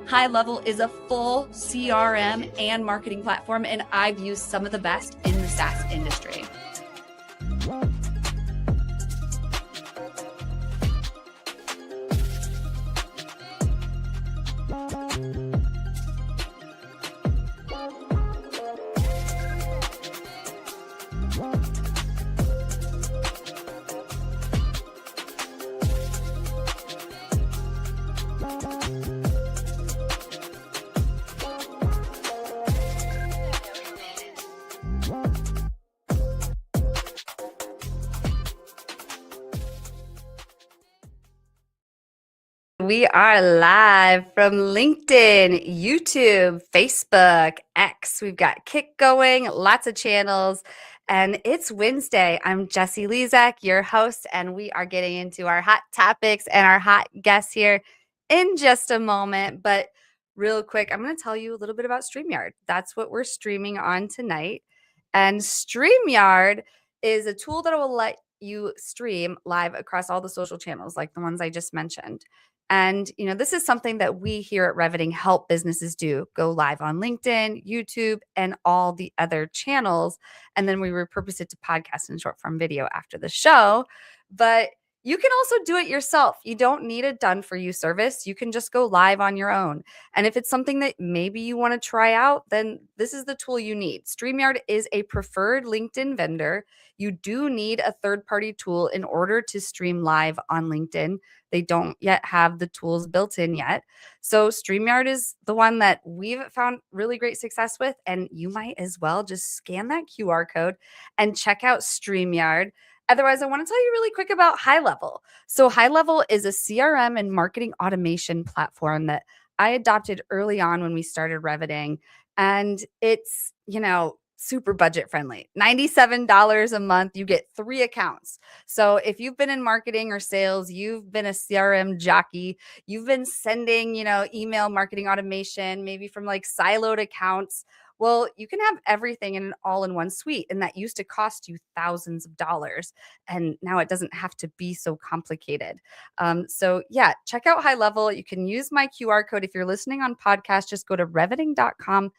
High Level is a full CRM and marketing platform, and I've used some of the best in the SaaS industry. We are live from LinkedIn, YouTube, Facebook, X. We've got Kick going, lots of channels, and it's Wednesday. I'm Jessie Lizak, your host, and we are getting into our hot topics and our hot guests here in just a moment. But real quick, I'm going to tell you a little bit about StreamYard. That's what we're streaming on tonight. And StreamYard is a tool that will let you stream live across all the social channels, like the ones I just mentioned. And, this is something that we here at Reveting help businesses do. Go live on LinkedIn, YouTube, and all the other channels. And then we repurpose it to podcast and short form video after the show. But you can also do it yourself. You don't need a done for you service. You can just go live on your own. And if it's something that maybe you want to try out, then this is the tool you need. StreamYard is a preferred LinkedIn vendor. You do need a third-party tool in order to stream live on LinkedIn. They don't yet have the tools built in yet. So StreamYard is the one that we've found really great success with. And you might as well just scan that QR code and check out StreamYard. Otherwise, I want to tell you really quick about High Level. So High Level is a CRM and marketing automation platform that I adopted early on when we started Reveting. And it's, super budget friendly. $97 a month. You get 3 accounts. So if you've been in marketing or sales, you've been a CRM jockey, you've been sending, email marketing automation, maybe from like siloed accounts. Well, you can have everything in an all-in-one suite, and that used to cost you thousands of dollars. And now it doesn't have to be so complicated. So yeah, check out High Level. You can use my QR code. If you're listening on podcast, just go to reveting.com/high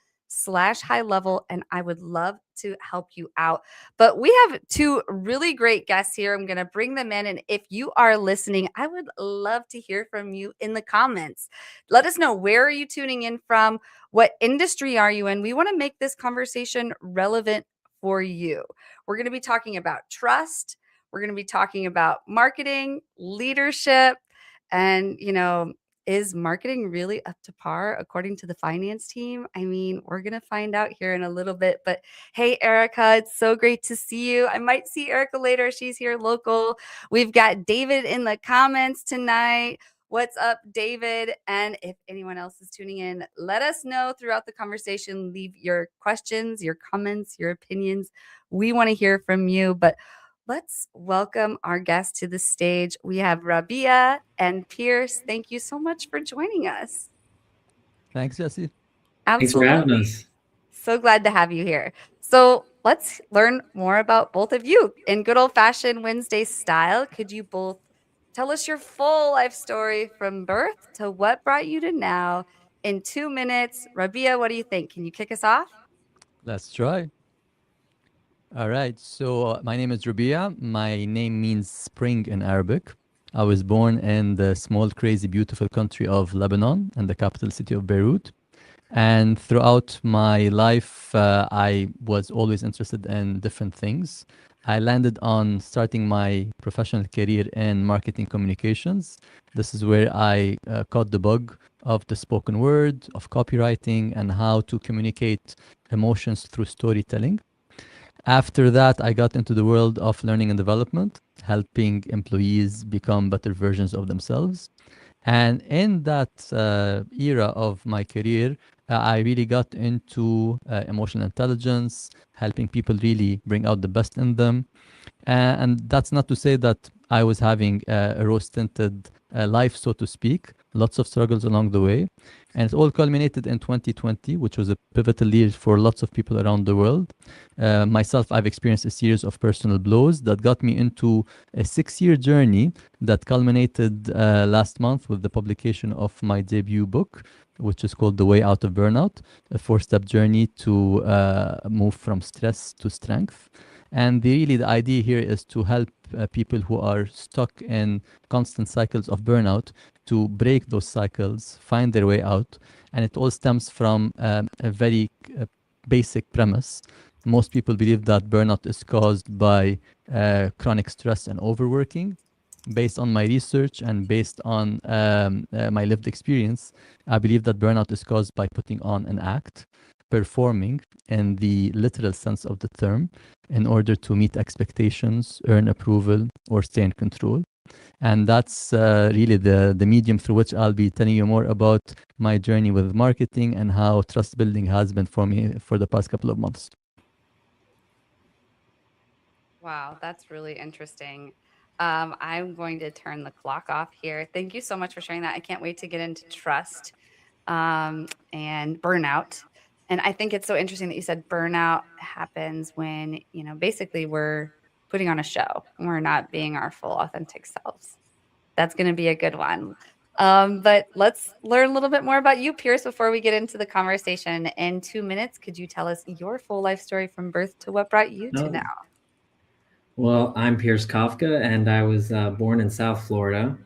level, and I would love to help you out. But we have 2 really great guests here. I'm going to bring them in. And if you are listening, I would love to hear from you in the comments. Let us know, where are you tuning in from? What industry are you in? We want to make this conversation relevant for you. We're going to be talking about trust. We're going to be talking about marketing, leadership, and, is marketing really up to par according to the finance team? I mean, we're going to find out here in a little bit. But hey, Erica, it's so great to see you. I might see Erica later. She's here local. We've got David in the comments tonight. What's up, David? And if anyone else is tuning in, let us know throughout the conversation. Leave your questions, your comments, your opinions. We want to hear from you. But let's welcome our guests to the stage. We have Rabih and Pierce. Thank you so much for joining us. Thanks, Jessie. Absolutely. Thanks for having us. So glad to have you here. So let's learn more about both of you. In good old-fashioned Wednesday style, could you both tell us your full life story from birth to what brought you to now in 2 minutes? Rabih, what do you think? Can you kick us off? Let's try. All right. So my name is Rabih. My name means spring in Arabic. I was born in the small, crazy, beautiful country of Lebanon and the capital city of Beirut. And throughout my life, I was always interested in different things. I landed on starting my professional career in marketing communications. This is where I caught the bug of the spoken word, of copywriting, and how to communicate emotions through storytelling. After that, I got into the world of learning and development, helping employees become better versions of themselves. And in that era of my career, I really got into emotional intelligence, helping people really bring out the best in them. And that's not to say that I was having a rose-tinted life, so to speak. Lots of struggles along the way. And it all culminated in 2020, which was a pivotal year for lots of people around the world. Myself, I've experienced a series of personal blows that got me into a 6-year journey that culminated last month with the publication of my debut book, which is called The Way Out of Burnout, a 4-step journey to move from stress to strength. And really, the idea here is to help people who are stuck in constant cycles of burnout to break those cycles, find their way out. And it all stems from a very basic premise. Most people believe that burnout is caused by chronic stress and overworking. Based on my research and based on my lived experience, I believe that burnout is caused by putting on an act, performing in the literal sense of the term, in order to meet expectations, earn approval, or stay in control. And that's really the medium through which I'll be telling you more about my journey with marketing and how trust building has been for me for the past couple of months. Wow, that's really interesting. I'm going to turn the clock off here. Thank you so much for sharing that. I can't wait to get into trust and burnout. And I think it's so interesting that you said burnout happens when, basically we're putting on a show and we're not being our full authentic selves. That's going to be a good one. But let's learn a little bit more about you, Pierce, before we get into the conversation. In 2 minutes, could you tell us your full life story from birth to what brought you to now? No. Well, I'm Pierce Kafka, and I was born in South Florida.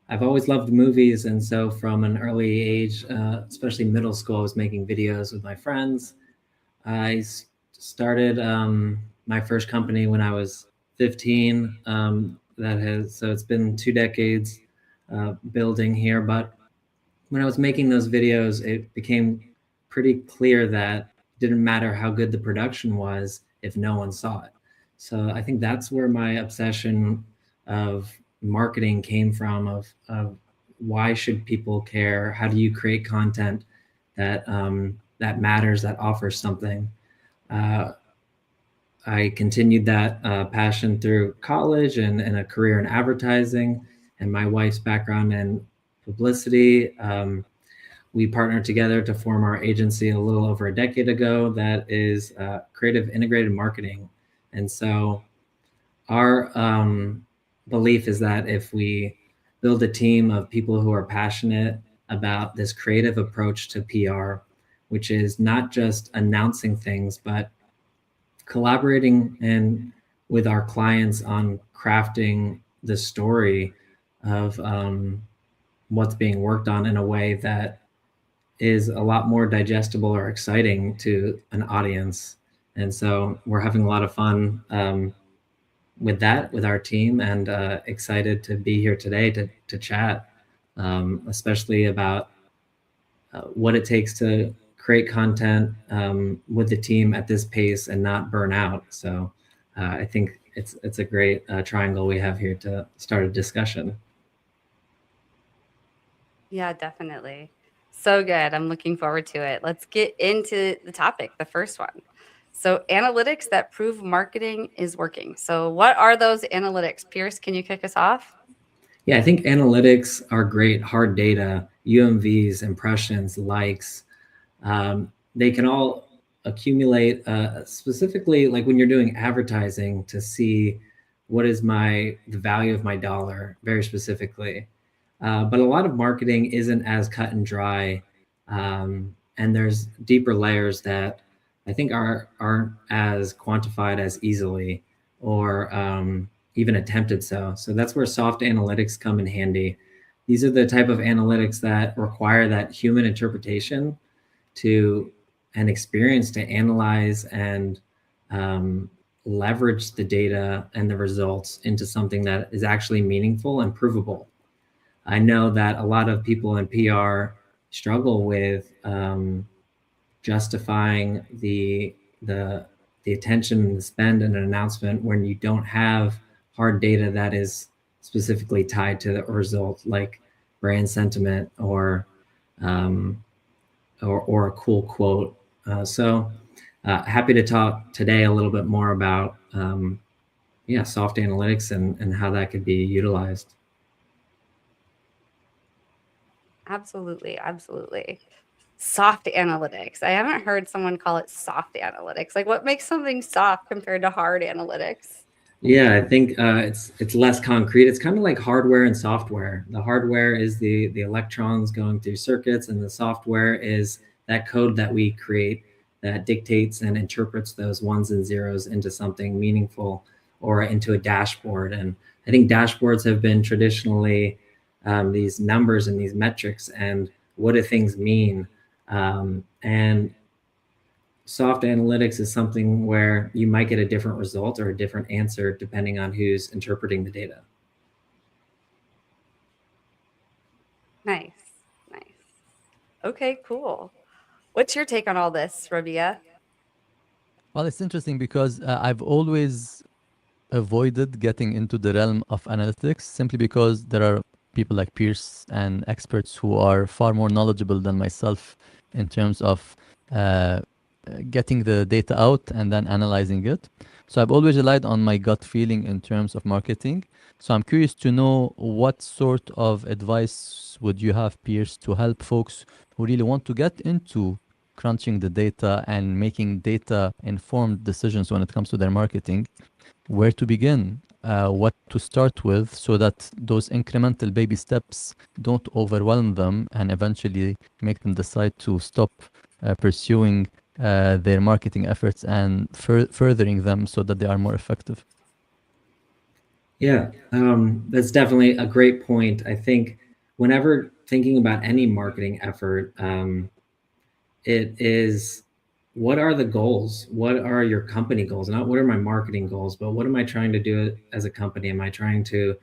I've always loved movies, and so from an early age, especially middle school, I was making videos with my friends. I started my first company when I was 15. So it's been 2 decades building here. But when I was making those videos, it became pretty clear that it didn't matter how good the production was if no one saw it. So I think that's where my obsession of marketing came from, of why should people care? How do you create content that matters, that offers something? Uh, I continued that passion through college and a career in advertising, and my wife's background in publicity. We partnered together to form our agency a little over a decade ago that is creative integrated marketing. And so our belief is that if we build a team of people who are passionate about this creative approach to PR, which is not just announcing things, but collaborating and with our clients on crafting the story of what's being worked on in a way that is a lot more digestible or exciting to an audience. And so we're having a lot of fun with that, with our team, and excited to be here today to chat, especially about what it takes to create content with the team at this pace and not burn out. So I think it's a great triangle we have here to start a discussion. Yeah, definitely. So good. I'm looking forward to it. Let's get into the topic, the first one. So, analytics that prove marketing is working. So, what are those analytics? Pierce, can you kick us off? Yeah, I think analytics are great. Hard data, UMVs, impressions, likes. They can all accumulate specifically like when you're doing advertising to see what is the value of my dollar very specifically. But a lot of marketing isn't as cut and dry, and there's deeper layers that I think aren't as quantified as easily or even attempted. So that's where soft analytics come in handy. These are the type of analytics that require that human interpretation to an experience to analyze and leverage the data and the results into something that is actually meaningful and provable. I know that a lot of people in PR struggle with justifying the the attention and the spend and an announcement when you don't have hard data that is specifically tied to the result, like brand sentiment or a cool quote. Happy to talk today a little bit more about soft analytics and how that could be utilized. Absolutely. Absolutely. Soft analytics. I haven't heard someone call it soft analytics. Like, what makes something soft compared to hard analytics? Yeah, I think it's less concrete. It's kind of like hardware and software. The hardware is the electrons going through circuits, and the software is that code that we create that dictates and interprets those ones and zeros into something meaningful or into a dashboard. And I think dashboards have been traditionally these numbers and these metrics and what do things mean. And soft analytics is something where you might get a different result or a different answer depending on who's interpreting the data. Nice. Nice. Okay, cool. What's your take on all this, Rabia? Well, it's interesting because I've always avoided getting into the realm of analytics simply because there are people like Pierce and experts who are far more knowledgeable than myself in terms of getting the data out and then analyzing it. So I've always relied on my gut feeling in terms of marketing. So I'm curious to know what sort of advice would you have, Pierce, to help folks who really want to get into crunching the data and making data informed decisions when it comes to their marketing, where to begin, what to start with, so that those incremental baby steps don't overwhelm them and eventually make them decide to stop pursuing their marketing efforts and furthering them so that they are more effective. Yeah, that's definitely a great point. I think whenever thinking about any marketing effort, it is, what are the goals? What are your company goals? Not what are my marketing goals, but what am I trying to do as a company? Am I trying to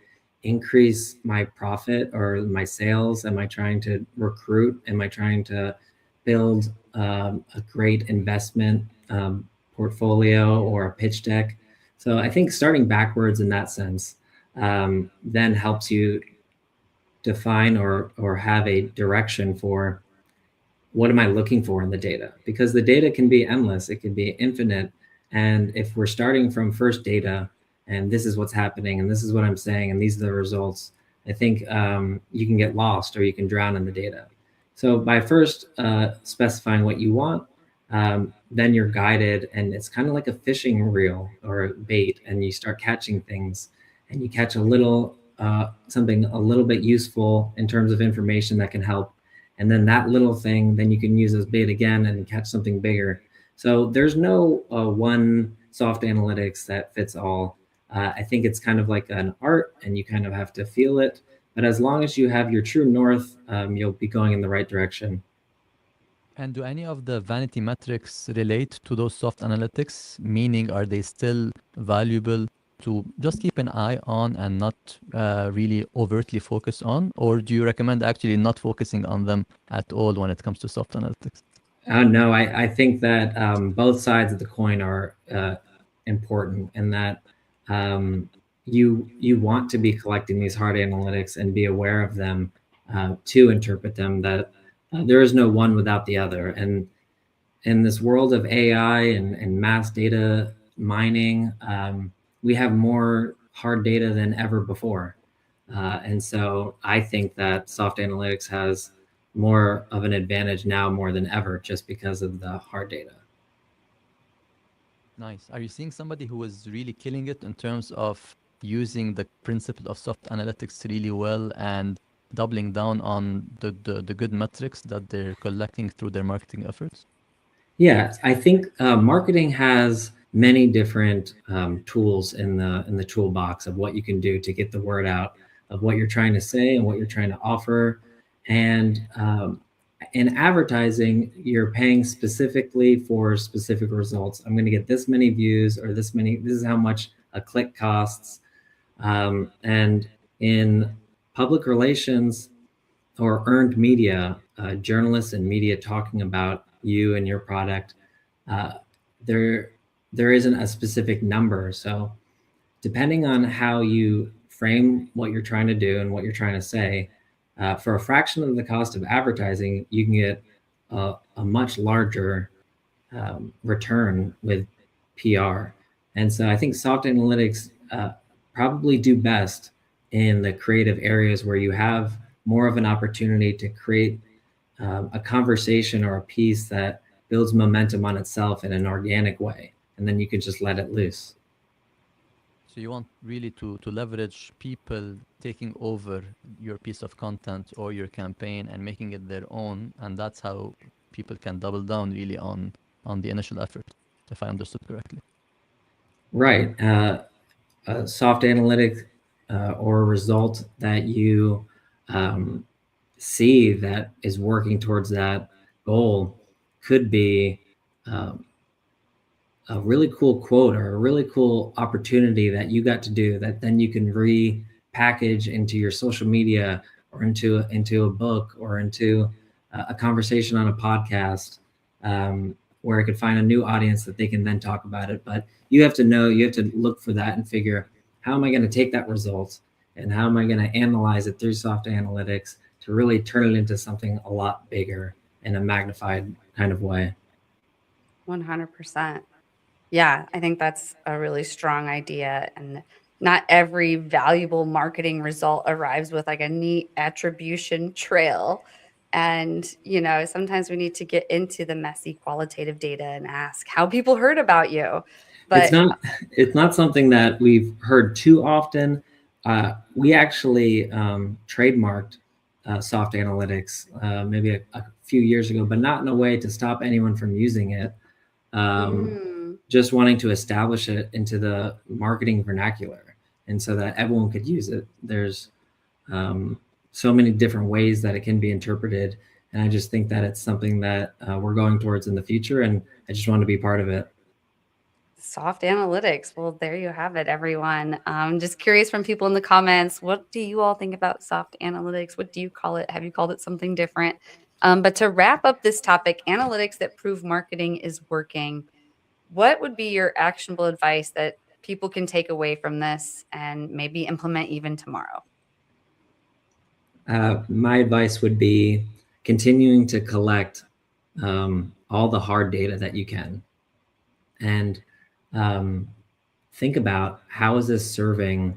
increase my profit or my sales? Am I trying to recruit? Am I trying to build a great investment portfolio or a pitch deck? So I think starting backwards in that sense then helps you define or have a direction for what am I looking for in the data? Because the data can be endless, it can be infinite. And if we're starting from first data and this is what's happening and this is what I'm saying and these are the results, I think you can get lost or you can drown in the data. So by first specifying what you want, then you're guided, and it's kind of like a fishing reel or a bait, and you start catching things, and you catch a little something a little bit useful in terms of information that can help, and then that little thing, then you can use as bait again and catch something bigger. So there's no one soft analytics that fits all. I think it's kind of like an art, and you kind of have to feel it. But as long as you have your true north, you'll be going in the right direction. And do any of the vanity metrics relate to those soft analytics? Meaning, are they still valuable to just keep an eye on and not really overtly focus on? Or do you recommend actually not focusing on them at all when it comes to soft analytics? No, I think that both sides of the coin are important, and that you want to be collecting these hard analytics and be aware of them to interpret them. That there is no one without the other. And in this world of AI and mass data mining, we have more hard data than ever before. And so I think that soft analytics has more of an advantage now more than ever just because of the hard data. Nice. Are you seeing somebody who is really killing it in terms of using the principle of soft analytics really well and doubling down on the good metrics that they're collecting through their marketing efforts? Yeah, I think marketing has many different tools in the toolbox of what you can do to get the word out of what you're trying to say and what you're trying to offer. And in advertising, you're paying specifically for specific results. I'm going to get this many views or this many. This is how much a click costs. And in public relations or earned media, journalists and media talking about you and your product, there isn't a specific number. So depending on how you frame what you're trying to do and what you're trying to say, for a fraction of the cost of advertising, you can get a much larger return with PR. And so I think soft analytics probably do best in the creative areas where you have more of an opportunity to create a conversation or a piece that builds momentum on itself in an organic way. And then you can just let it loose. So you want really to leverage people taking over your piece of content or your campaign and making it their own, and that's how people can double down really on the initial effort, if I understood correctly. Right. A soft analytic or a result that you see that is working towards that goal could be um, a really cool quote or a really cool opportunity that you got to do that then you can repackage into your social media or into a book or into a conversation on a podcast, where it could find a new audience that they can then talk about it. But you have to know, you have to look for that and figure, how am I going to take that result and how am I going to analyze it through soft analytics to really turn it into something a lot bigger in a magnified kind of way. 100%. Yeah, I think that's a really strong idea. And not every valuable marketing result arrives with like a neat attribution trail. And, sometimes we need to get into the messy qualitative data and ask how people heard about you. It's But not something that we've heard too often. We actually trademarked soft analytics maybe a few years ago, but not in a way to stop anyone from using it. Just wanting to establish it into the marketing vernacular, and so that everyone could use it. There's so many different ways that it can be interpreted, and I just think that it's something that we're going towards in the future, and I just want to be part of it. soft analytics. Well, there you have it, everyone. Just curious from people in the comments, what do you all think about soft analytics? What do you call it? Have you called it something different? But to wrap up this topic, analytics that prove marketing is working, what would be your actionable advice that people can take away from this and maybe implement even tomorrow? My advice would be continuing to collect all the hard data that you can, and think about, how is this serving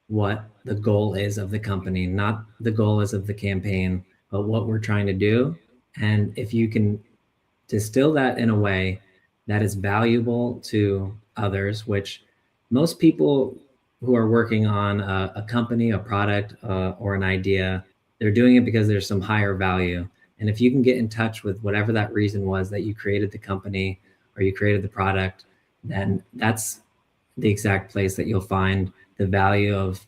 what the goal is of the company, not the goal is of the campaign, but what we're trying to do. And if you can distill that in a way that is valuable to others, which most people who are working on a company, a product, or an idea, they're doing it because there's some higher value. And if you can get in touch with whatever that reason was that you created the company or you created the product, then that's the exact place that you'll find the value of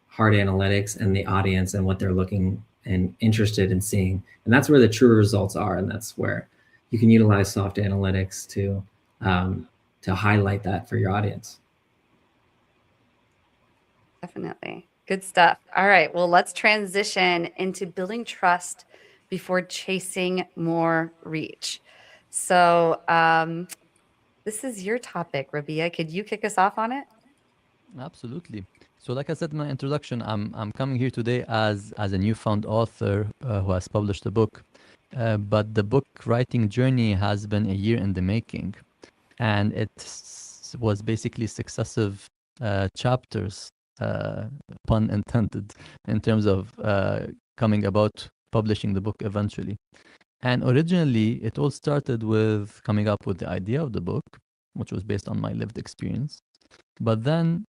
hard analytics and the audience and what they're looking and interested in seeing. And that's where the true results are. And that's where you can utilize soft analytics to highlight that for your audience. Definitely. Good stuff. All right. Well, let's transition into building trust before chasing more reach. So, this is your topic, Rabia. Could you kick us off on it? Absolutely. So, like I said in my introduction, I'm coming here today as a newfound author who has published a book. But the book writing journey has been a year in the making, and it was basically successive chapters, pun intended, in terms of coming about publishing the book eventually. And originally, it all started with coming up with the idea of the book, which was based on my lived experience. But then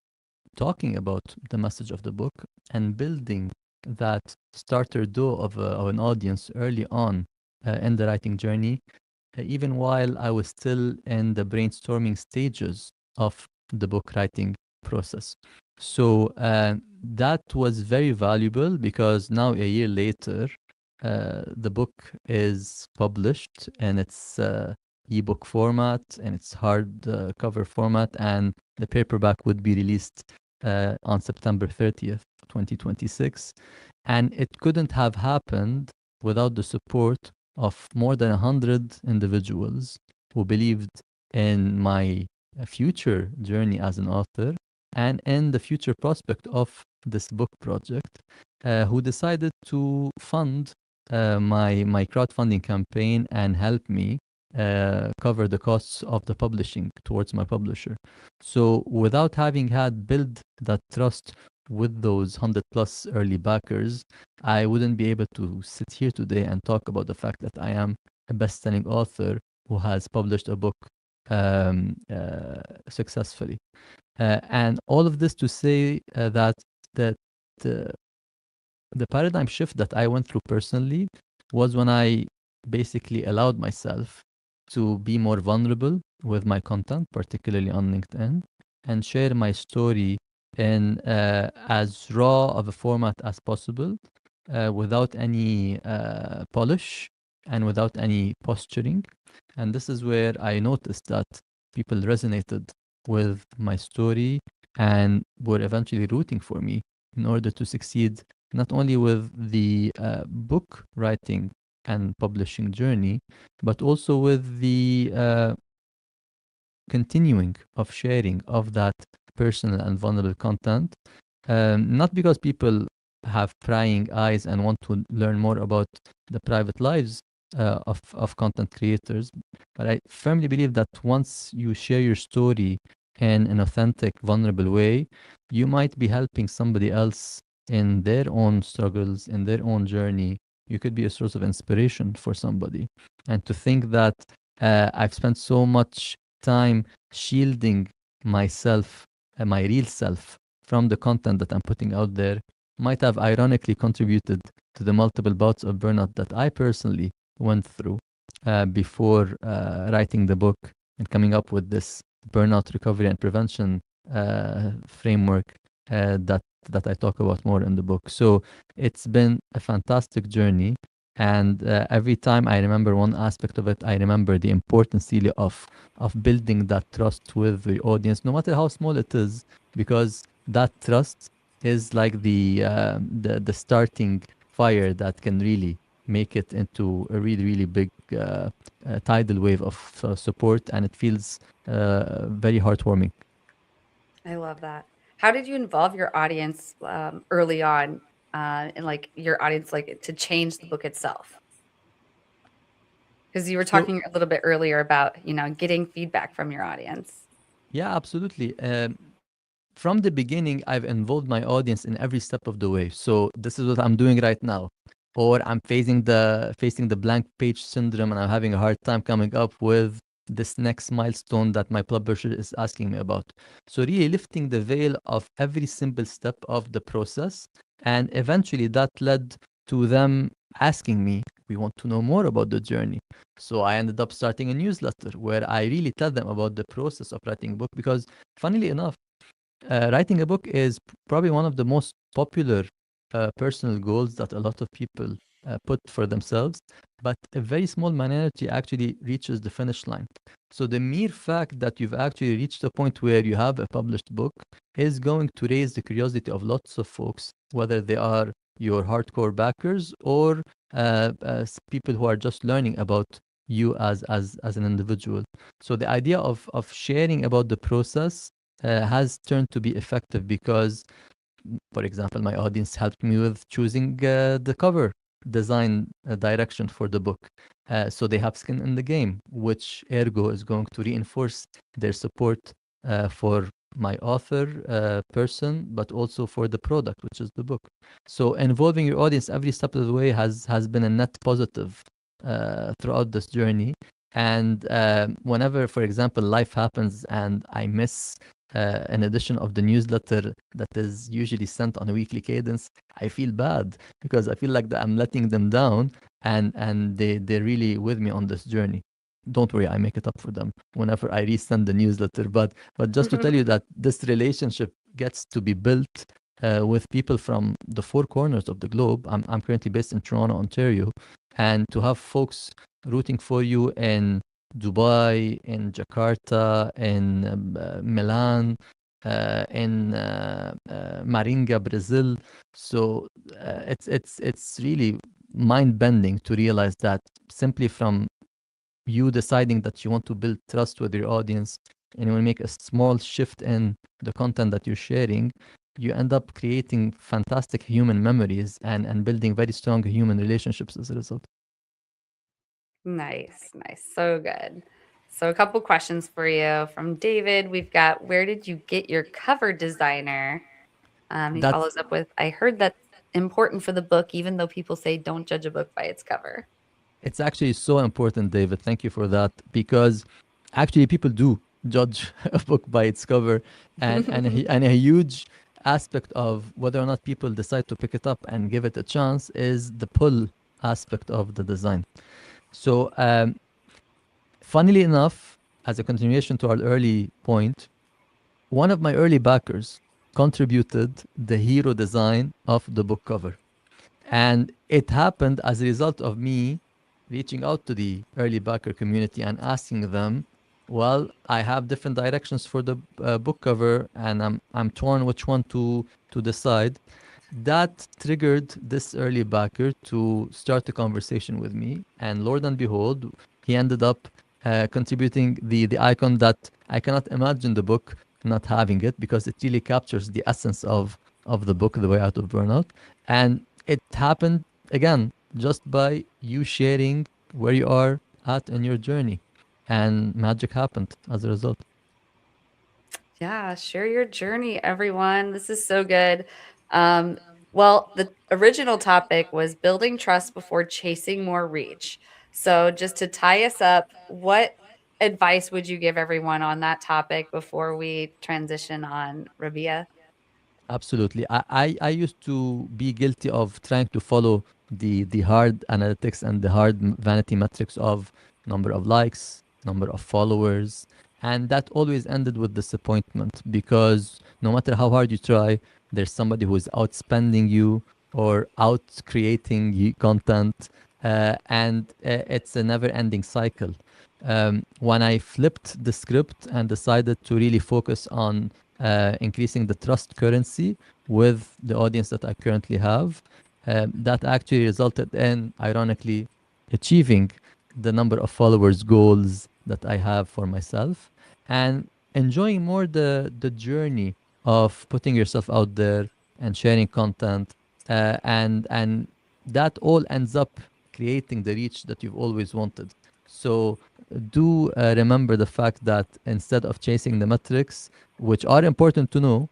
talking about the message of the book and building that starter dough of an audience early on in the writing journey, even while I was still in the brainstorming stages of the book writing process. So that was very valuable, because now a year later, the book is published in its ebook format, and its hard cover format, and the paperback would be released on September 30th, 2026. And it couldn't have happened without the support of more than 100 individuals who believed in my future journey as an author and in the future prospect of this book project, who decided to fund my crowdfunding campaign and help me cover the costs of the publishing towards my publisher. So without having had built that trust with those 100 plus early backers, I wouldn't be able to sit here today and talk about the fact that I am a best-selling author who has published a book successfully. And all of this to say that the the paradigm shift that I went through personally was when I basically allowed myself to be more vulnerable with my content, particularly on LinkedIn, and share my story in as raw of a format as possible, without any polish and without any posturing. And this is where I noticed that people resonated with my story and were eventually rooting for me in order to succeed not only with the book writing and publishing journey, but also with the continuing of sharing of that personal and vulnerable content. Not because people have prying eyes and want to learn more about the private lives of content creators, but I firmly believe that once you share your story in an authentic, vulnerable way, you might be helping somebody else in their own struggles, in their own journey. You could be a source of inspiration for somebody. And to think that I've spent so much time shielding myself, my real self, from the content that I'm putting out there might have ironically contributed to the multiple bouts of burnout that I personally went through before writing the book and coming up with this burnout recovery and prevention framework that I talk about more in the book. So it's been a fantastic journey. And every time I remember one aspect of it, I remember the importance really of building that trust with the audience, no matter how small it is, because that trust is like the starting fire that can really make it into a really really big tidal wave of support, and it feels very heartwarming. I love that. How did you involve your audience early on, and like your audience, like to change the book itself? Because you were So talking a little bit earlier about, getting feedback from your audience. yeah, absolutely. From the beginning, I've involved my audience in every step of the way. So this is what I'm doing right now, or I'm facing the blank page syndrome, and I'm having a hard time coming up with this next milestone that my publisher is asking me about. So really lifting the veil of every simple step of the process, and eventually that led to them asking me, "We want to know more about the journey." So I ended up starting a newsletter where I really tell them about the process of writing a book because, funnily enough, writing a book is probably one of the most popular personal goals that a lot of people put for themselves, but a very small minority actually reaches the finish line. So the mere fact that you've actually reached a point where you have a published book is going to raise the curiosity of lots of folks, whether they are your hardcore backers or people who are just learning about you as an individual. So the idea of sharing about the process has turned to be effective because, for example, my audience helped me with choosing the cover design direction for the book. So they have skin in the game, which ergo is going to reinforce their support for my author person, but also for the product, which is the book. So involving your audience every step of the way has been a net positive throughout this journey. And whenever, for example, life happens and I miss an edition of the newsletter that is usually sent on a weekly cadence, I feel bad because I feel like that I'm letting them down, and they're really with me on this journey. Don't worry, I make it up for them whenever I resend the newsletter. But just to tell you that this relationship gets to be built with people from the four corners of the globe. I'm currently based in Toronto, Ontario, and to have folks rooting for you in Dubai, in Jakarta, in Milan, in Maringa, Brazil. So it's really mind bending to realize that simply from you deciding that you want to build trust with your audience and you want to make a small shift in the content that you're sharing, you end up creating fantastic human memories and building very strong human relationships as a result. Nice, nice. So good. So a couple questions for you from David. We've got, where did you get your cover designer? He That's follows up with, I heard that's important for the book, even though people say don't judge a book by its cover. It's actually so important, David. Thank you for that, because actually people do judge a book by its cover, and a huge aspect of whether or not people decide to pick it up and give it a chance is the pull aspect of the design. So, funnily enough, as a continuation to our early point, one of my early backers contributed the hero design of the book cover. And it happened as a result of me reaching out to the early backer community and asking them, well, I have different directions for the book cover, and I'm torn which one to decide. That triggered this early backer to start a conversation with me, and Lord and behold, he ended up contributing the icon that I cannot imagine the book not having it, because it really captures the essence of the book, The Way Out of Burnout. And it happened again just by you sharing where you are at in your journey, and magic happened as a result. Yeah, share your journey, everyone. This is so good. Well, the original topic was building trust before chasing more reach. So just to tie us up, what advice would you give everyone on that topic before we transition on, Rabia? Absolutely. I used to be guilty of trying to follow the hard analytics and the hard vanity metrics of number of likes, number of followers, and that always ended with disappointment, because no matter how hard you try, there's somebody who is outspending you or out creating content, and it's a never-ending cycle. When I flipped the script and decided to really focus on increasing the trust currency with the audience that I currently have, that actually resulted in, ironically, achieving the number of followers goals that I have for myself, and enjoying more the journey of putting yourself out there and sharing content, and that all ends up creating the reach that you've always wanted. So do remember the fact that instead of chasing the metrics, which are important to know,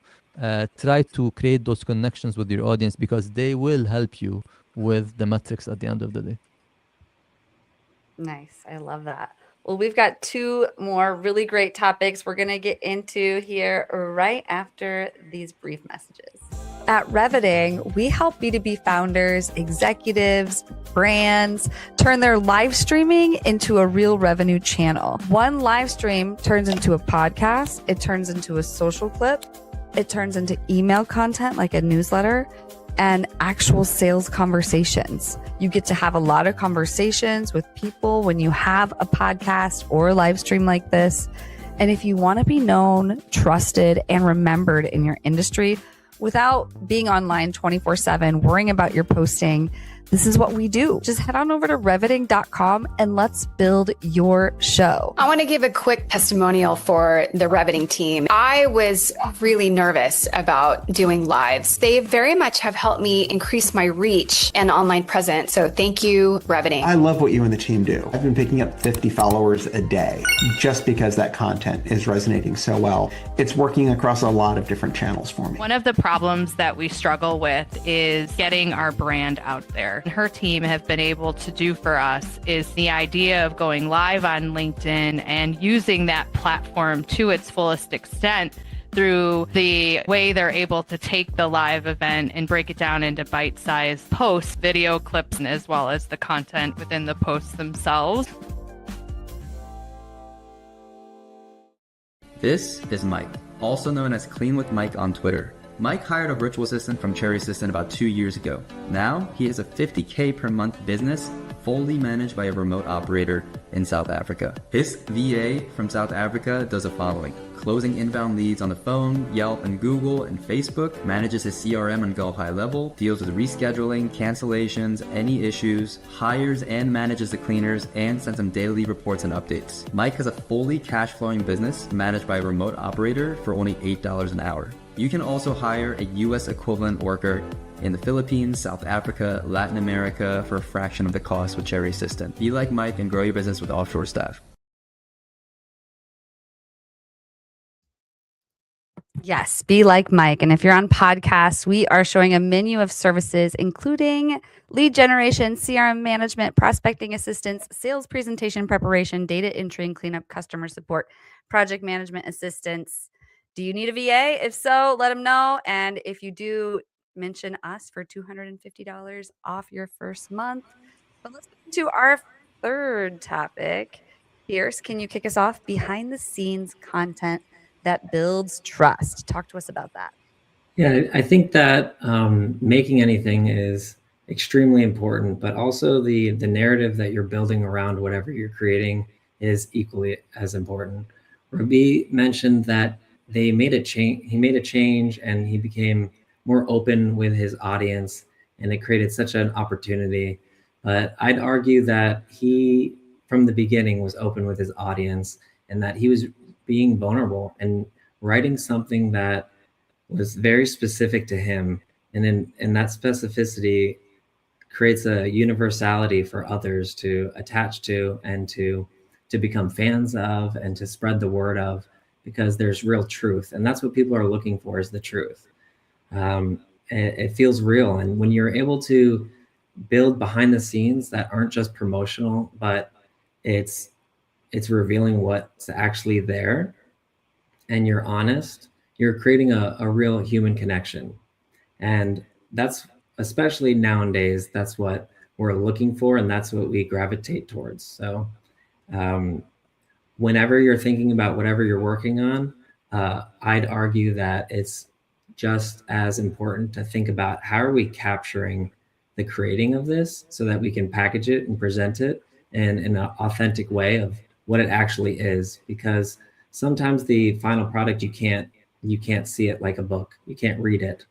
try to create those connections with your audience, because they will help you with the metrics at the end of the day. Nice. I love that. Well, we've got two more really great topics we're going to get into here right after these brief messages. At Reviting, we help B2B founders, executives, brands turn their live streaming into a real revenue channel. One live stream turns into a podcast. It turns into a social clip. It turns into email content like a newsletter and actual sales conversations. You get to have a lot of conversations with people when you have a podcast or a live stream like this. And if you want to be known, trusted, and remembered in your industry without being online 24/7, worrying about your posting, this is what we do. Just head on over to reviting.com and let's build your show. I want to give a quick testimonial for the Reviting team. I was really nervous about doing lives. They very much have helped me increase my reach and online presence. So thank you, Reviting. I love what you and the team do. I've been picking up 50 followers a day just because that content is resonating so well. It's working across a lot of different channels for me. One of the problems that we struggle with is getting our brand out there. Her team have been able to do for us is the idea of going live on LinkedIn and using that platform to its fullest extent through the way they're able to take the live event and break it down into bite-sized posts, video clips, as well as the content within the posts themselves. This is Mike, also known as Clean with Mike on Twitter. Mike hired a virtual assistant from Cherry Assistant about 2 years ago. Now, he has a $50K per month business, fully managed by a remote operator, in South Africa. His VA from South Africa does the following: closing inbound leads on the phone, Yelp and Google and Facebook, manages his CRM and go high level, deals with rescheduling, cancellations, any issues, hires and manages the cleaners, and sends them daily reports and updates. Mike has a fully cash flowing business managed by a remote operator for only $8 an hour. You can also hire a US equivalent worker in the Philippines, South Africa, Latin America for a fraction of the cost with Cherry Assistant. Be like Mike and grow your business with offshore staff. Yes, be like Mike. And if you're on podcasts, we are showing a menu of services, including lead generation, CRM management, prospecting assistance, sales presentation preparation, data entry and cleanup, customer support, project management assistance. Do you need a VA? If so, let them know. And if you do, mention us for $250 off your first month. But let's get into our third topic. Pierce, can you kick us off? Behind the scenes content that builds trust. Talk to us about that. Yeah, I think that making anything is extremely important, but also the narrative that you're building around whatever you're creating is equally as important. Rabih mentioned that they made a change. He made a change, and he became more open with his audience, and it created such an opportunity. But I'd argue that he, from the beginning, was open with his audience, and that he was being vulnerable and writing something that was very specific to him, and in that specificity creates a universality for others to attach to and to become fans of and to spread the word of, because there's real truth, and that's what people are looking for, is the truth. It feels real, and when you're able to build behind the scenes that aren't just promotional, but it's revealing what's actually there, and you're honest, you're creating a real human connection. And that's, especially nowadays, that's what we're looking for, and that's what we gravitate towards. So whenever you're thinking about whatever you're working on, I'd argue that it's just as important to think about how are we capturing the creating of this so that we can package it and present it in an authentic way of what it actually is. Because sometimes the final product, you can't see it like a book. You can't read it.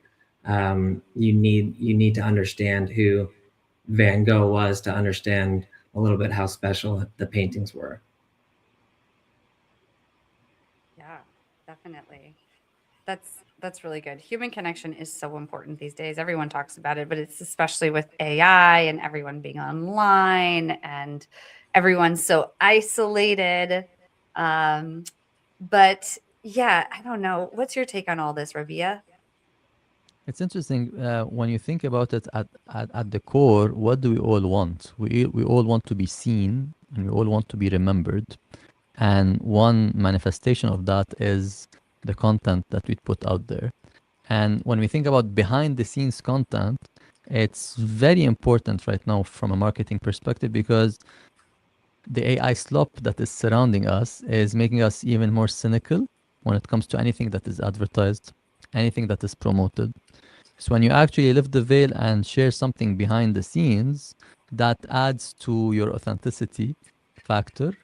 You need to understand who Van Gogh was to understand a little bit how special the paintings were. Yeah, definitely. That's really good. Human connection is so important these days. Everyone talks about it, but it's especially with AI and everyone being online and everyone's so isolated. But yeah, I don't know. What's your take on all this, Rabia? It's interesting when you think about it at the core, what do we all want? We all want to be seen, and we all want to be remembered. And one manifestation of that is the content that we put out there. And when we think about behind the scenes content, it's very important right now from a marketing perspective, because the AI slop that is surrounding us is making us even more cynical when it comes to anything that is advertised, anything that is promoted. So when you actually lift the veil and share something behind the scenes, that adds to your authenticity factor,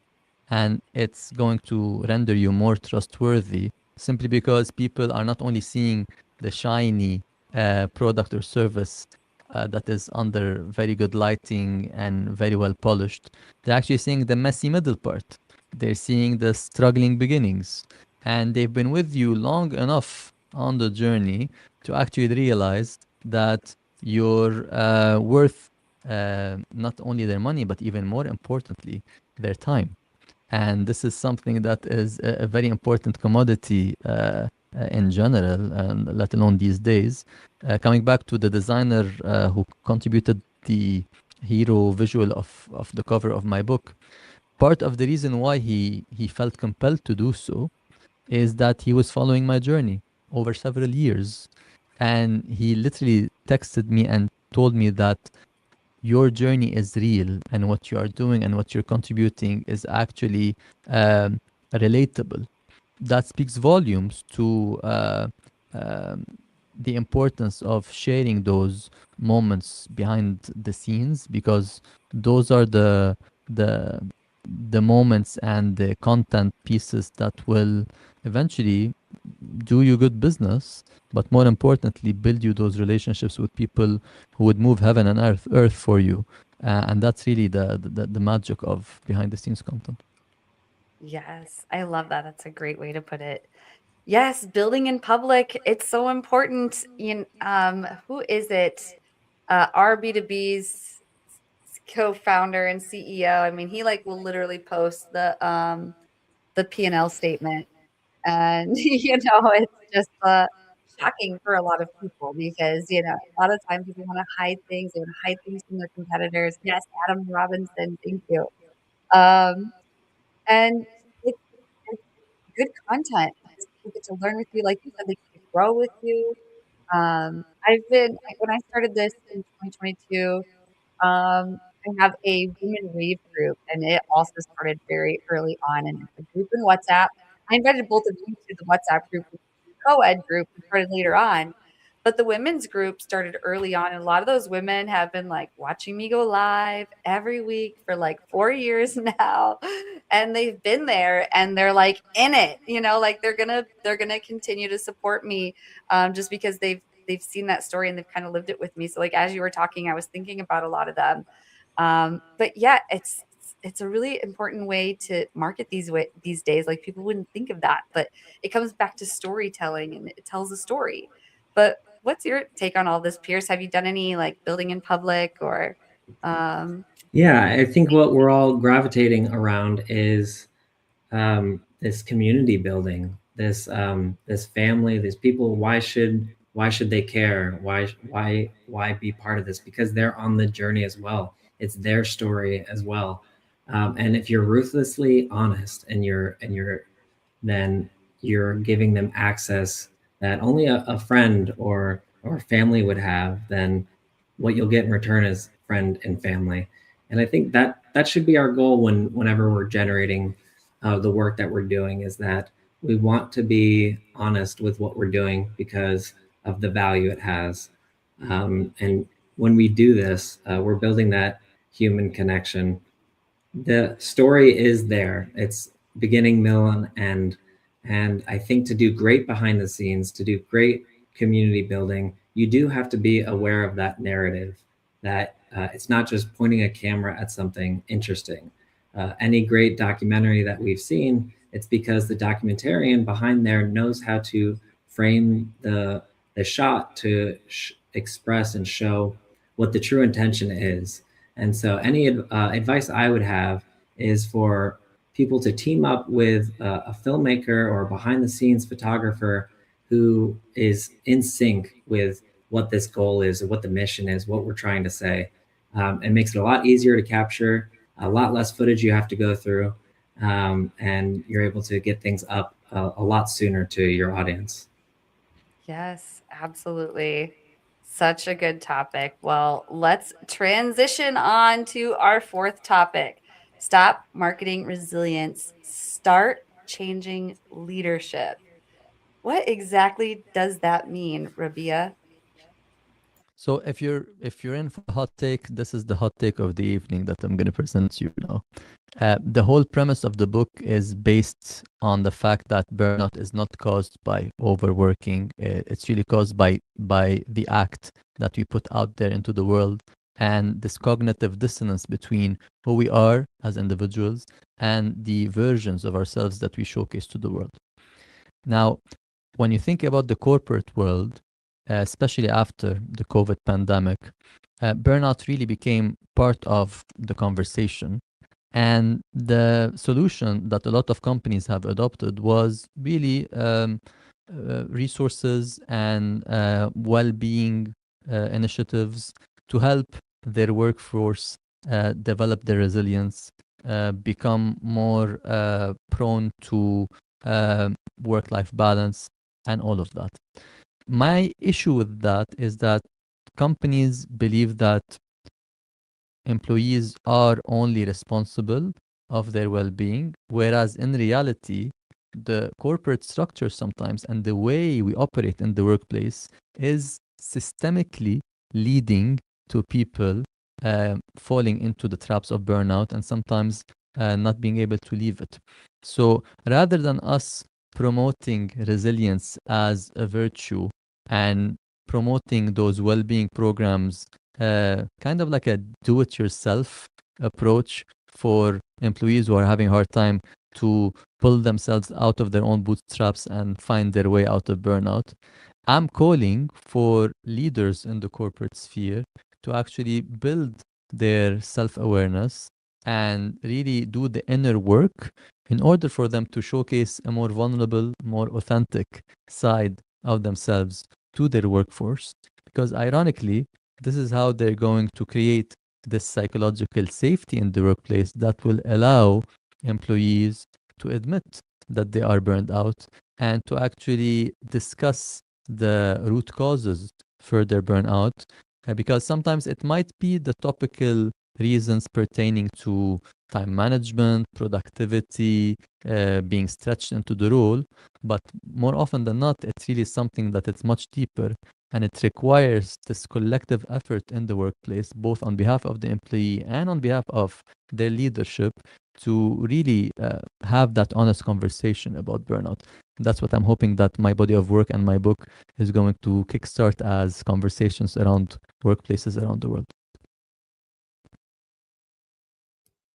and it's going to render you more trustworthy, simply because people are not only seeing the shiny product or service that is under very good lighting and very well polished. They're actually seeing the messy middle part. They're seeing the struggling beginnings. And they've been with you long enough on the journey to actually realize that you're worth not only their money, but even more importantly, their time. And this is something that is a very important commodity in general, and let alone these days. Coming back to the designer who contributed the hero visual of the cover of my book, part of the reason why he felt compelled to do so is that he was following my journey over several years. And he literally texted me and told me that your journey is real, and what you are doing and what you're contributing is actually relatable. That speaks volumes to the importance of sharing those moments behind the scenes, because those are the the moments and the content pieces that will eventually do you good business, but more importantly, build you those relationships with people who would move heaven and earth for you. And that's really the magic of behind the scenes content. Yes, I love that. That's a great way to put it. Yes, building in public, it's so important. Who is it? Our B2B's co-founder and CEO. I mean, he like will literally post the P&L statement, and it's just shocking for a lot of people because a lot of times people want to hide things. They want to hide things from their competitors. Yes, Adam Robinson, thank you. Um, and it's good content because people get to learn with you. Like you said, they get to grow with you. When I started this in 2022, I have a women rave group, and it also started very early on, and it's a group in WhatsApp. I invited both of you to the WhatsApp group, which is the co-ed group, which started later on. But the women's group started early on, and a lot of those women have been like watching me go live every week for like 4 years now, and they've been there, and they're like in it, like they're gonna continue to support me, just because they've seen that story and they've kind of lived it with me. So like as you were talking, I was thinking about a lot of them. But yeah, it's a really important way to market these days. Like people wouldn't think of that, but it comes back to storytelling and it tells a story. But what's your take on all this, Pierce? Have you done any like building in public or Yeah, I think what we're all gravitating around is this community building, this family, these people. Why should they care? Why be part of this? Because they're on the journey as well. It's their story as well. And if you're ruthlessly honest and then you're giving them access that only a friend or family would have, then what you'll get in return is friend and family. And I think that should be our goal whenever we're generating the work that we're doing, is that we want to be honest with what we're doing because of the value it has. And when we do this, we're building that human connection. The story is there. It's beginning, middle, and end. And I think to do great behind the scenes, to do great community building, you do have to be aware of that narrative, that it's not just pointing a camera at something interesting. Any great documentary that we've seen, it's because the documentarian behind there knows how to frame the shot to express and show what the true intention is. And so any advice I would have is for people to team up with a filmmaker or a behind the scenes photographer who is in sync with what this goal is, or what the mission is, what we're trying to say. It makes it a lot easier to capture, a lot less footage you have to go through, and you're able to get things up a lot sooner to your audience. Yes, absolutely. Such a good topic. Well, let's transition on to our fourth topic. Stop marketing resilience. Start changing leadership. What exactly does that mean, Rabia? So if you're in for a hot take, this is the hot take of the evening that I'm going to present to you now. The whole premise of the book is based on the fact that burnout is not caused by overworking. It's really caused by the act that we put out there into the world, and this cognitive dissonance between who we are as individuals and the versions of ourselves that we showcase to the world. Now, when you think about the corporate world, especially after the COVID pandemic, burnout really became part of the conversation. And the solution that a lot of companies have adopted was really resources and well-being initiatives to help their workforce develop their resilience, become more prone to work-life balance, and all of that. My issue with that is that companies believe that employees are only responsible of their well-being, whereas in reality, the corporate structure sometimes and the way we operate in the workplace is systemically leading to people falling into the traps of burnout and sometimes not being able to leave it. So rather than us promoting resilience as a virtue and promoting those well-being programs, kind of like a do-it-yourself approach for employees who are having a hard time to pull themselves out of their own bootstraps and find their way out of burnout, I'm calling for leaders in the corporate sphere to actually build their self-awareness and really do the inner work in order for them to showcase a more vulnerable, more authentic side of themselves to their workforce. Because ironically, this is how they're going to create this psychological safety in the workplace that will allow employees to admit that they are burned out and to actually discuss the root causes for their burnout. Because sometimes it might be the topical reasons pertaining to time management, productivity, being stretched into the role, but more often than not, it's really something that it's much deeper, and it requires this collective effort in the workplace, both on behalf of the employee and on behalf of their leadership, to really have that honest conversation about burnout. That's what I'm hoping that my body of work and my book is going to kickstart as conversations around workplaces around the world.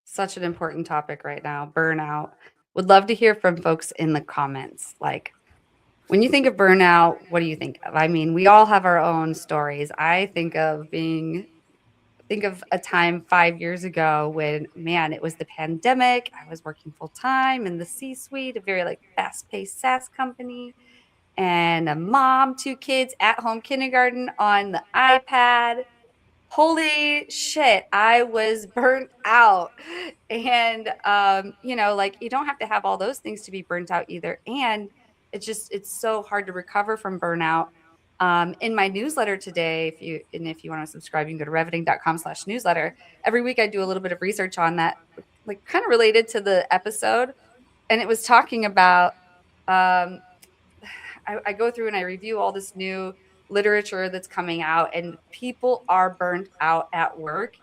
Such an important topic right now, burnout. Would love to hear from folks in the comments. Like, when you think of burnout, what do you think of? I mean, we all have our own stories. I think of a time 5 years ago when, man, it was the pandemic. I was working full time in the C-suite, a very like fast-paced SaaS company, and a mom, 2 kids, at home kindergarten on the iPad. Holy shit, I was burnt out. And like, you don't have to have all those things to be burnt out either. And it's so hard to recover from burnout. In my newsletter today, if you want to subscribe, you can go to reveting.com/newsletter. Every week I do a little bit of research on that, like kind of related to the episode. And it was talking about I go through and I review all this new literature that's coming out, and people are burnt out at work.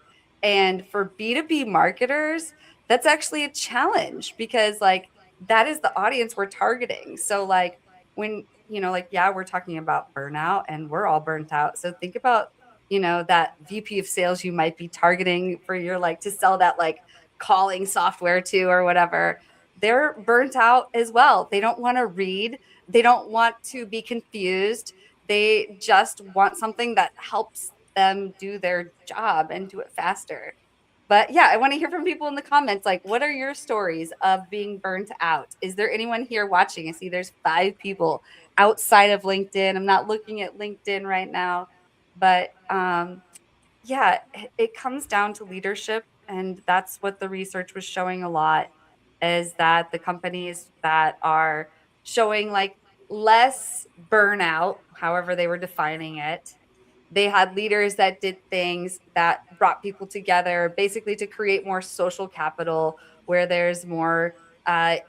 And for B2B marketers, that's actually a challenge because like that is the audience we're targeting. So like when, we're talking about burnout and we're all burnt out. So think about, that VP of sales you might be targeting for your like to sell that like calling software to or whatever. They're burnt out as well. They don't want to read. They don't want to be confused. They just want something that helps them do their job and do it faster. But yeah, I want to hear from people in the comments. Like, what are your stories of being burnt out? Is there anyone here watching? I see there's 5 people outside of LinkedIn. I'm not looking at LinkedIn right now. But yeah, it comes down to leadership. And that's what the research was showing a lot, is that the companies that are showing like less burnout, however they were defining it, they had leaders that did things that brought people together, basically to create more social capital, where there's more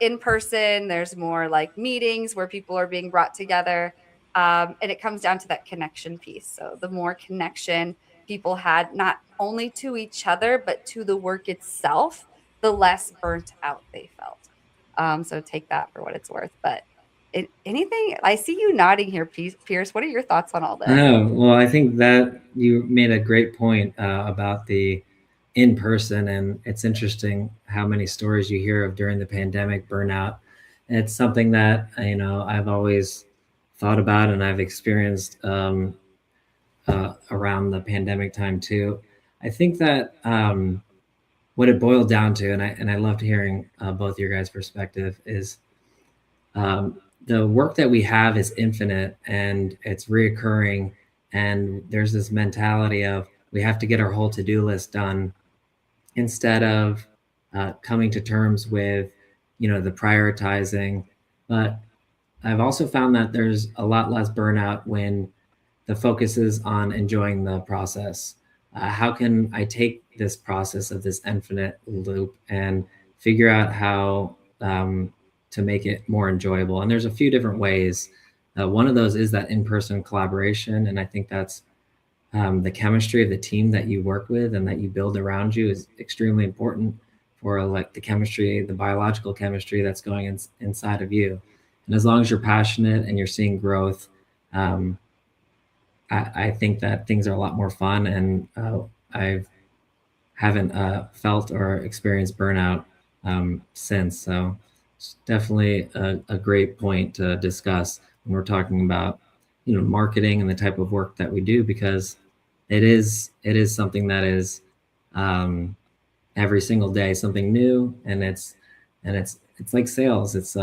in person, there's more like meetings where people are being brought together. And it comes down to that connection piece. So the more connection people had, not only to each other, but to the work itself, the less burnt out they felt. So take that for what it's worth. But anything, I see you nodding here, Pierce. What are your thoughts on all this? Oh, well, I think that you made a great point about the in-person, and it's interesting how many stories you hear of during the pandemic burnout. And it's something that, I've always thought about and I've experienced around the pandemic time too. I think that what it boiled down to, and I loved hearing both your guys' perspective, is the work that we have is infinite and it's reoccurring. And there's this mentality of we have to get our whole to-do list done instead of coming to terms with, the prioritizing. But I've also found that there's a lot less burnout when the focus is on enjoying the process. How can I take this process of this infinite loop and figure out how to make it more enjoyable? And there's a few different ways. One of those is that in-person collaboration. And I think that's the chemistry of the team that you work with and that you build around you is extremely important or like the chemistry, the biological chemistry that's going inside of you. And as long as you're passionate and you're seeing growth, I think that things are a lot more fun, and I haven't felt or experienced burnout since. So it's definitely a great point to discuss when we're talking about, you know, marketing and the type of work that we do, because it is something that is every single day something new, and it's like sales. It's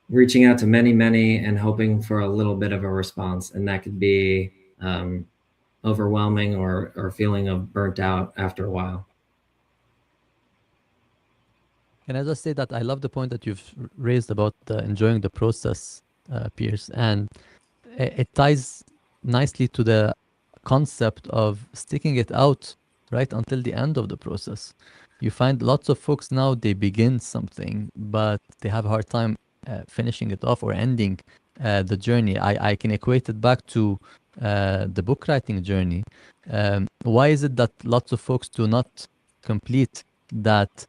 reaching out to many and hoping for a little bit of a response, and that could be overwhelming or feeling of burnt out after a while. Can I just say that I love the point that you've raised about enjoying the process, Pierce, and it ties nicely to the concept of sticking it out right until the end of the process. You find lots of folks now, they begin something, but they have a hard time finishing it off or ending the journey. I can equate it back to the book writing journey. Why is it that lots of folks do not complete that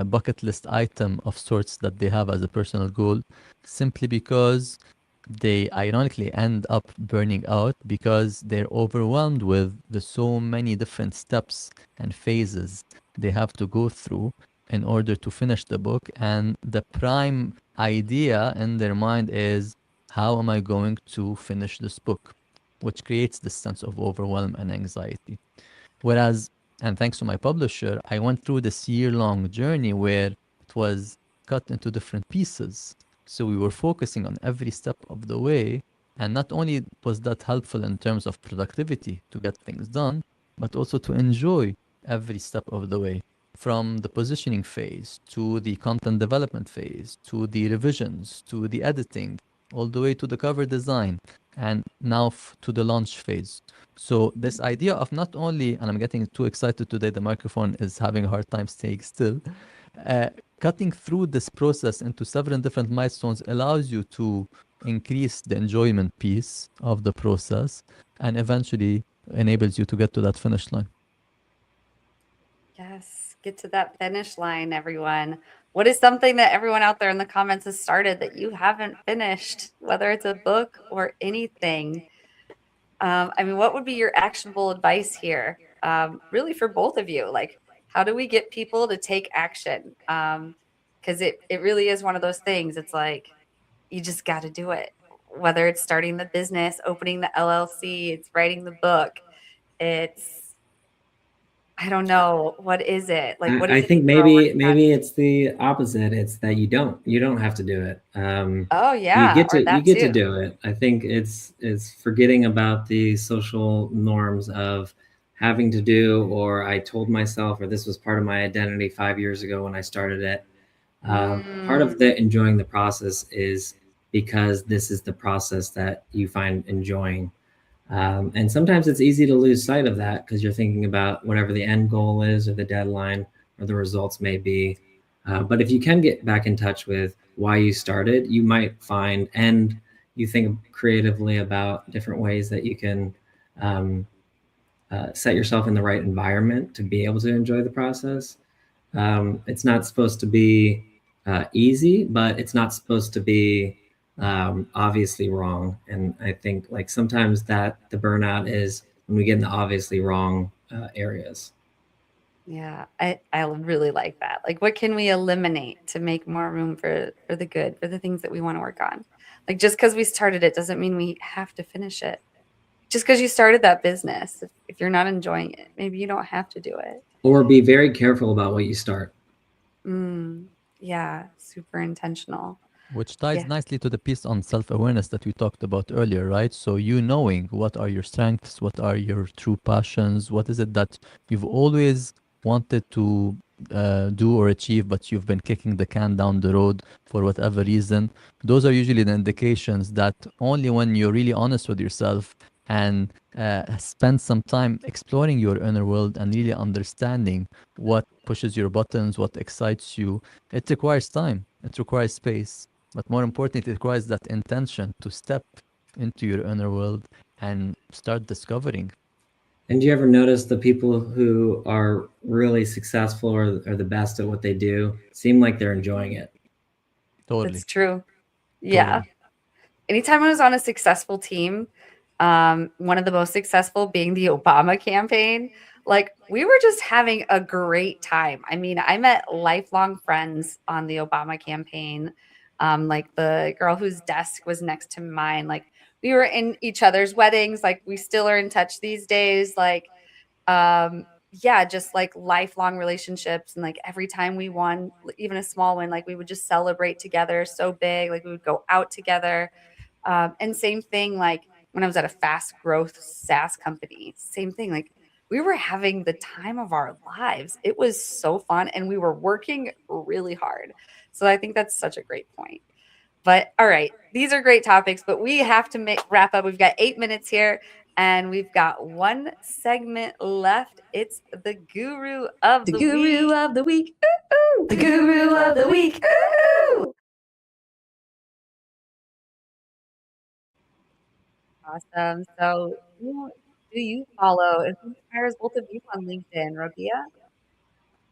bucket list item of sorts that they have as a personal goal? Simply because they ironically end up burning out, because they're overwhelmed with the so many different steps and phases they have to go through in order to finish the book. And the prime idea in their mind is, how am I going to finish this book? Which creates this sense of overwhelm and anxiety. Whereas, and thanks to my publisher, I went through this year-long journey where it was cut into different pieces. So we were focusing on every step of the way. And not only was that helpful in terms of productivity to get things done, but also to enjoy every step of the way, from the positioning phase to the content development phase to the revisions to the editing, all the way to the cover design, and now to the launch phase. So this idea of not only, and I'm getting too excited today, the microphone is having a hard time staying still, cutting through this process into several different milestones allows you to increase the enjoyment piece of the process, and eventually enables you to get to that finish line. Yes, get to that finish line, everyone. What is something that everyone out there in the comments has started that you haven't finished, whether it's a book or anything? I mean, what would be your actionable advice here? Really for both of you, like, how do we get people to take action? Because it really is one of those things. It's like, you just got to do it. Whether it's starting the business, opening the LLC, it's writing the book, it's, I don't know, what is it? Like, what is I it think you are working on? maybe it's the opposite. It's that you don't have to do it. Oh yeah, or you that get to too. do it. I think it's forgetting about the social norms of having to do, or I told myself, or this was part of my identity 5 years ago when I started it. Part of the enjoying the process is because this is the process that you find enjoying. And sometimes it's easy to lose sight of that because you're thinking about whatever the end goal is or the deadline or the results may be. But if you can get back in touch with why you started, you might find, and you think creatively about different ways that you can set yourself in the right environment to be able to enjoy the process. It's not supposed to be easy, but it's not supposed to be obviously wrong. And I think like sometimes that the burnout is when we get in the obviously wrong areas. Yeah, I really like that. Like, what can we eliminate to make more room for the good, for the things that we want to work on? Like, just because we started it doesn't mean we have to finish it. Just because you started that business, if you're not enjoying it, maybe you don't have to do it. Or be very careful about what you start. Yeah, super intentional. Which ties Yeah. nicely to the piece on self-awareness that we talked about earlier, right? So you knowing what are your strengths, what are your true passions, what is it that you've always wanted to do or achieve, but you've been kicking the can down the road for whatever reason. Those are usually the indications that only when you're really honest with yourself and spend some time exploring your inner world and really understanding what pushes your buttons, what excites you, it requires time, it requires space. But more importantly, it requires that intention to step into your inner world and start discovering And do you ever notice the people who are really successful or are the best at what they do seem like they're enjoying it? Totally. That's true. Yeah. Totally. Anytime I was on a successful team, one of the most successful being the Obama campaign, like we were just having a great time. I mean, I met lifelong friends on the Obama campaign. Like the girl whose desk was next to mine, like we were in each other's weddings, like we still are in touch these days. Like, yeah, just like lifelong relationships. And like every time we won, even a small win, like we would just celebrate together so big, like we would go out together. And same thing, like when I was at a fast growth SaaS company, same thing. Like we were having the time of our lives. It was so fun and we were working really hard. So I think that's such a great point. But all right, these are great topics, but we have to wrap up. We've got 8 minutes here and we've got one segment left. It's the guru of the week. of the week. Ooh, ooh. The guru of the week. Ooh, ooh. Awesome. So, who do you follow and who inspires both of you on LinkedIn, Rabia?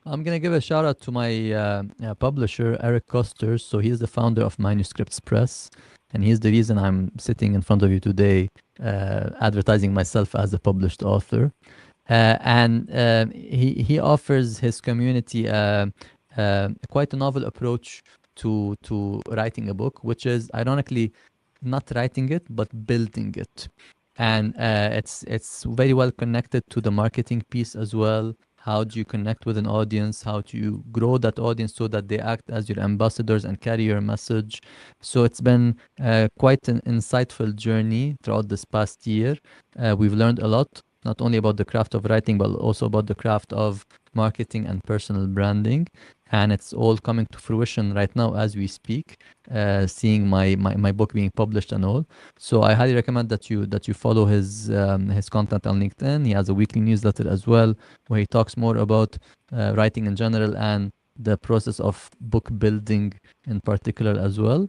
I'm gonna give a shout out to my publisher, Elkhodr. So he's the founder of Manuscripts Press, and he's the reason I'm sitting in front of you today, advertising myself as a published author. And he offers his community quite a novel approach to writing a book, which is ironically not writing it but building it, and it's very well connected to the marketing piece as well. How do you connect with an audience? How do you grow that audience so that they act as your ambassadors and carry your message? So it's been quite an insightful journey throughout this past year. We've learned a lot, not only about the craft of writing, but also about the craft of marketing and personal branding. And it's all coming to fruition right now as we speak, seeing my book being published and all. So I highly recommend that you follow his content on LinkedIn. He has a weekly newsletter as well, where he talks more about writing in general and the process of book building in particular as well.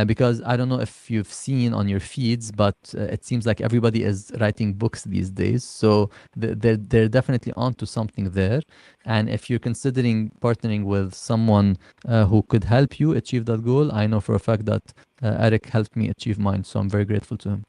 Because I don't know if you've seen on your feeds, but it seems like everybody is writing books these days. So they're definitely onto something there. And if you're considering partnering with someone who could help you achieve that goal, I know for a fact that Eric helped me achieve mine. So I'm very grateful to him.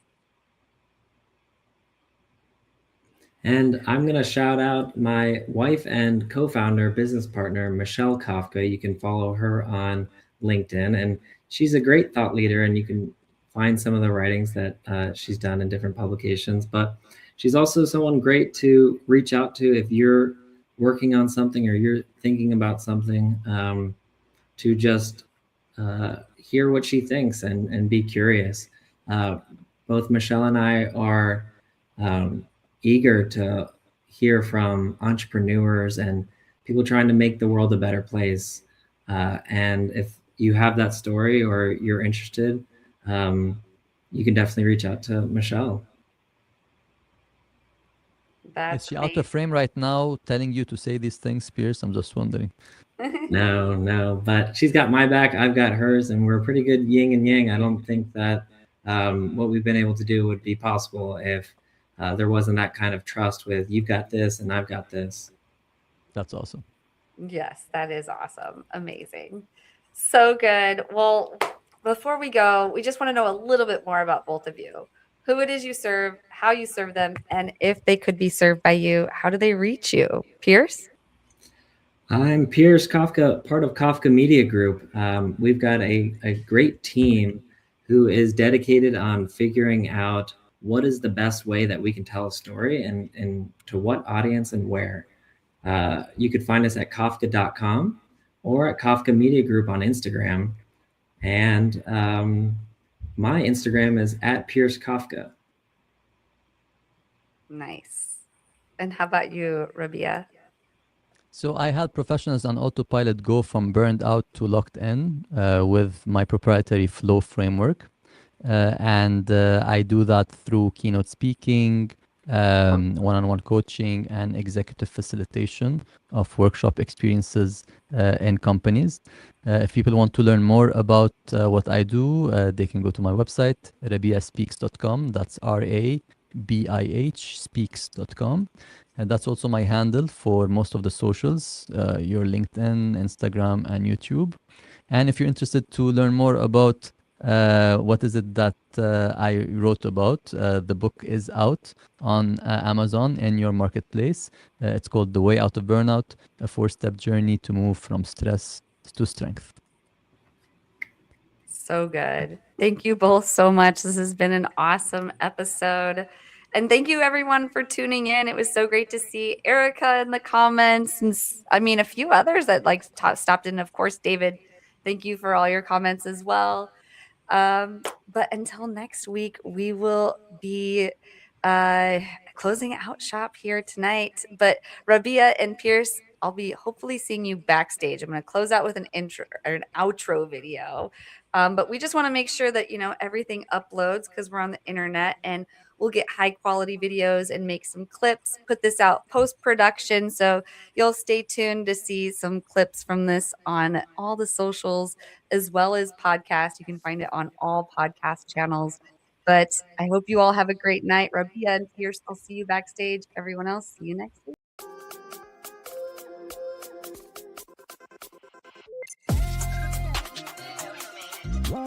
And I'm going to shout out my wife and co-founder, business partner, Michelle Kafka. You can follow her on LinkedIn, and she's a great thought leader, and you can find some of the writings that she's done in different publications. But she's also someone great to reach out to if you're working on something or you're thinking about something, to just hear what she thinks and be curious. Both Michelle and I are eager to hear from entrepreneurs and people trying to make the world a better place. And if you have that story or you're interested, you can definitely reach out to Michelle. That's Is she out of frame right now telling you to say these things, Pierce? I'm just wondering. No, but she's got my back, I've got hers, and we're pretty good yin and yang. I don't think that what we've been able to do would be possible if there wasn't that kind of trust with you've got this and I've got this. That's awesome. Yes, that is awesome. Amazing. So good. Well, before we go, we just want to know a little bit more about both of you. Who it is you serve, how you serve them, and if they could be served by you, how do they reach you? Pierce? I'm Piers Kafka, part of Kafka Media Group. We've got a great team who is dedicated on figuring out what is the best way that we can tell a story and to what audience and where. You could find us at Kafka.com or at Kafka Media Group on Instagram. And my Instagram is at Piers Kafka. Nice. And how about you, Rabia? So I help professionals on autopilot go from burned out to locked in with my proprietary flow framework. And I do that through keynote speaking, one-on-one coaching, and executive facilitation of workshop experiences in companies. If people want to learn more about what I do, they can go to my website, rabiaspeaks.com. That's speaks.com. And that's also my handle for most of the socials, your LinkedIn, Instagram, and YouTube. And if you're interested to learn more about what is it that I wrote about, the book is out on Amazon in your marketplace. It's called The Way Out of Burnout, a 4-step journey to move from stress to strength. So good. Thank you both so much. This has been an awesome episode. And thank you everyone for tuning in. It was so great to see Erica in the comments and a few others that stopped in. Of course, David, thank you for all your comments as well. But until next week, we will be closing out shop here tonight. But Rabih and Pierce, I'll be hopefully seeing you backstage. I'm going to close out with an intro or an outro video. But we just want to make sure that, everything uploads because we're on the internet, and we'll get high quality videos and make some clips, put this out post-production. So you'll stay tuned to see some clips from this on all the socials as well as podcast. You can find it on all podcast channels. But I hope you all have a great night. Rabih and Pierce, I'll see you backstage. Everyone else, see you next week. Wow.